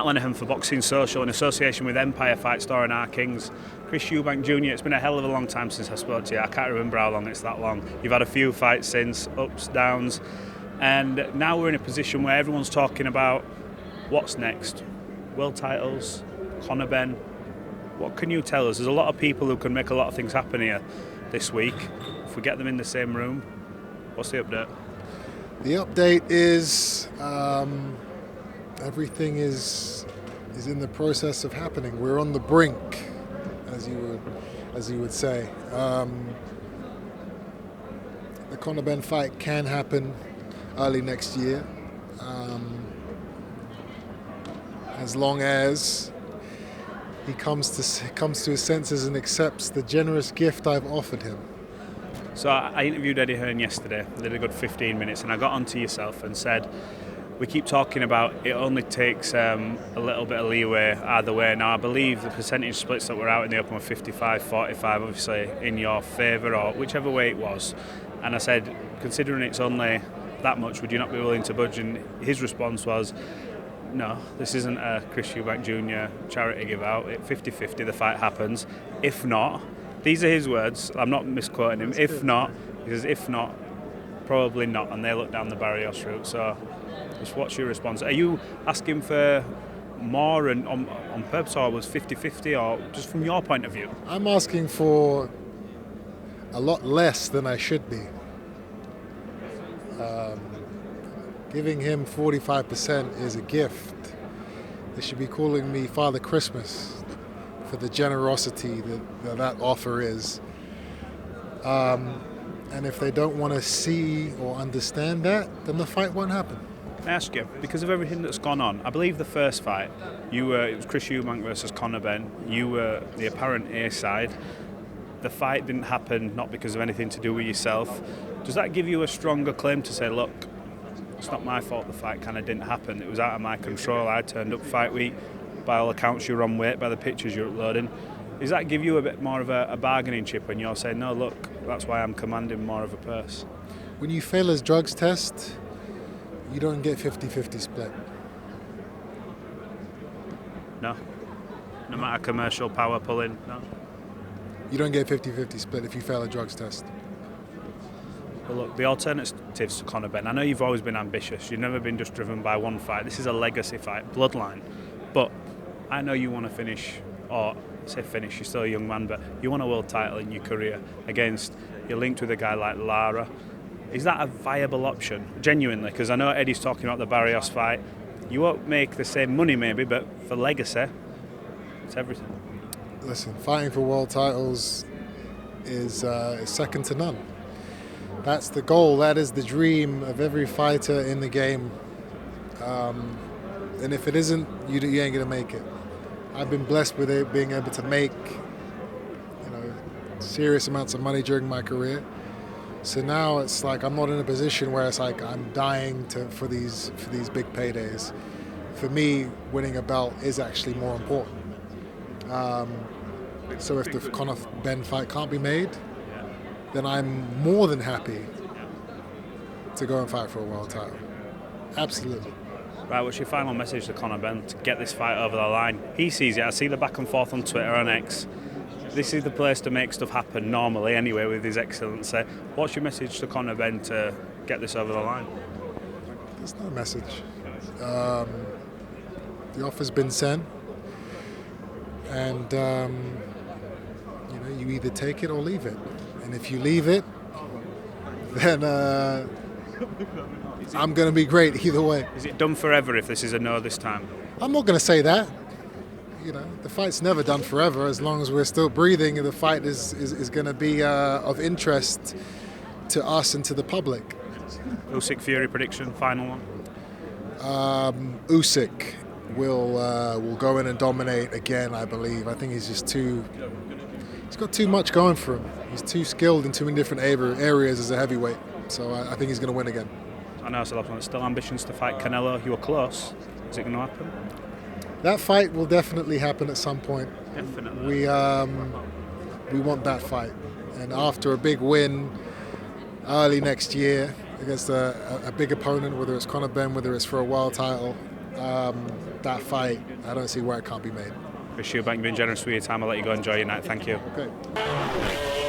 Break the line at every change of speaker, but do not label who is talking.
Lenihan for Boxing Social in association with Empire Fight Store and Our Kings. Chris Eubank Jr, it's been a hell of a long time since I spoke to you. I can't remember how long it's that long. You've had a few fights since, ups, downs, and now we're in a position where everyone's talking about what's next. World titles, Conor Benn. What can you tell us? There's a lot of people who can make a lot of things happen here this week. If we get them in the same room, what's the update?
The update is everything is in the process of happening. We're on the brink, as you would say. The Conor Benn fight can happen early next year, as long as he comes to his senses and accepts the generous gift I've offered him.
So I interviewed Eddie Hearn yesterday, did a good 15 minutes, and I got onto yourself and said, we keep talking about it only takes a little bit of leeway either way. Now I believe the percentage splits that were out in the Open were 55-45, obviously in your favour or whichever way it was. And I said, considering it's only that much, would you not be willing to budge? And his response was, no, this isn't a Chris Eubank Jr charity give out. 50-50, the fight happens. If not, these are his words, I'm not misquoting him, if not, probably not, and they look down the Barrios route. So just what's your response? Are you asking for more and on purpose, or was 50-50, or just from your point of view?
I'm asking for a lot less than I should be. Giving him 45% is a gift. They should be calling me Father Christmas for the generosity that offer is. And if they don't want to see or understand that, then the fight won't happen.
I ask you, because of everything that's gone on, I believe the first fight, it was Chris Eubank versus Conor Benn. You were the apparent A side. The fight didn't happen not because of anything to do with yourself. Does that give you a stronger claim to say, look, it's not my fault the fight kind of didn't happen. It was out of my control. I turned up fight week. By all accounts, you're on weight by the pictures you're uploading. Does that give you a bit more of a bargaining chip when you're saying, no, look, that's why I'm commanding more of a purse?
When you fail a drugs test, you don't get 50-50 split.
No? No matter commercial power pulling? No?
You don't get 50-50 split if you fail a drugs test.
Well, look, the alternatives to Conor Benn, I know you've always been ambitious. You've never been just driven by one fight. This is a legacy fight, bloodline. But I know you want to finish, or say finish, you're still a young man, but you want a world title in your career against, you're linked with a guy like Lara. Is that a viable option, genuinely? Because I know Eddie's talking about the Barrios fight. You won't make the same money maybe, but for legacy, it's everything.
Listen, fighting for world titles is second to none. That's the goal, that is the dream of every fighter in the game. And if it isn't, you ain't gonna make it. I've been blessed with it, being able to make, serious amounts of money during my career. So now it's like I'm not in a position where it's like I'm dying for these big paydays. For me, winning a belt is actually more important. So if the Conor Benn fight can't be made, then I'm more than happy to go and fight for a world title. Absolutely.
Right, what's your final message to Conor Benn to get this fight over the line? He sees it. I see the back and forth on Twitter and X. This is the place to make stuff happen normally anyway with his excellency. What's your message to Conor Benn to get this over the line?
There's no message. The offer's been sent, and you either take it or leave it. And if you leave it, then I'm going to be great either way.
Is it done forever if this is a no this time?
I'm not going to say that. The fight's never done forever. As long as we're still breathing, the fight is going to be of interest to us and to the public.
Usyk Fury prediction, final one.
Usyk will go in and dominate again, I believe. I think he's just he's got too much going for him. He's too skilled in too many different areas as a heavyweight. So I think he's going to win again.
I know there's still ambitions to fight Canelo. You were close. Is it going to happen?
That fight will definitely happen at some point.
Definitely.
We want that fight. And after a big win early next year against a big opponent, whether it's Conor Benn, whether it's for a world title, that fight, I don't see where it can't be made.
Chris Eubank, you've been generous with your time. I'll let you go enjoy your night. Thank you.
Okay.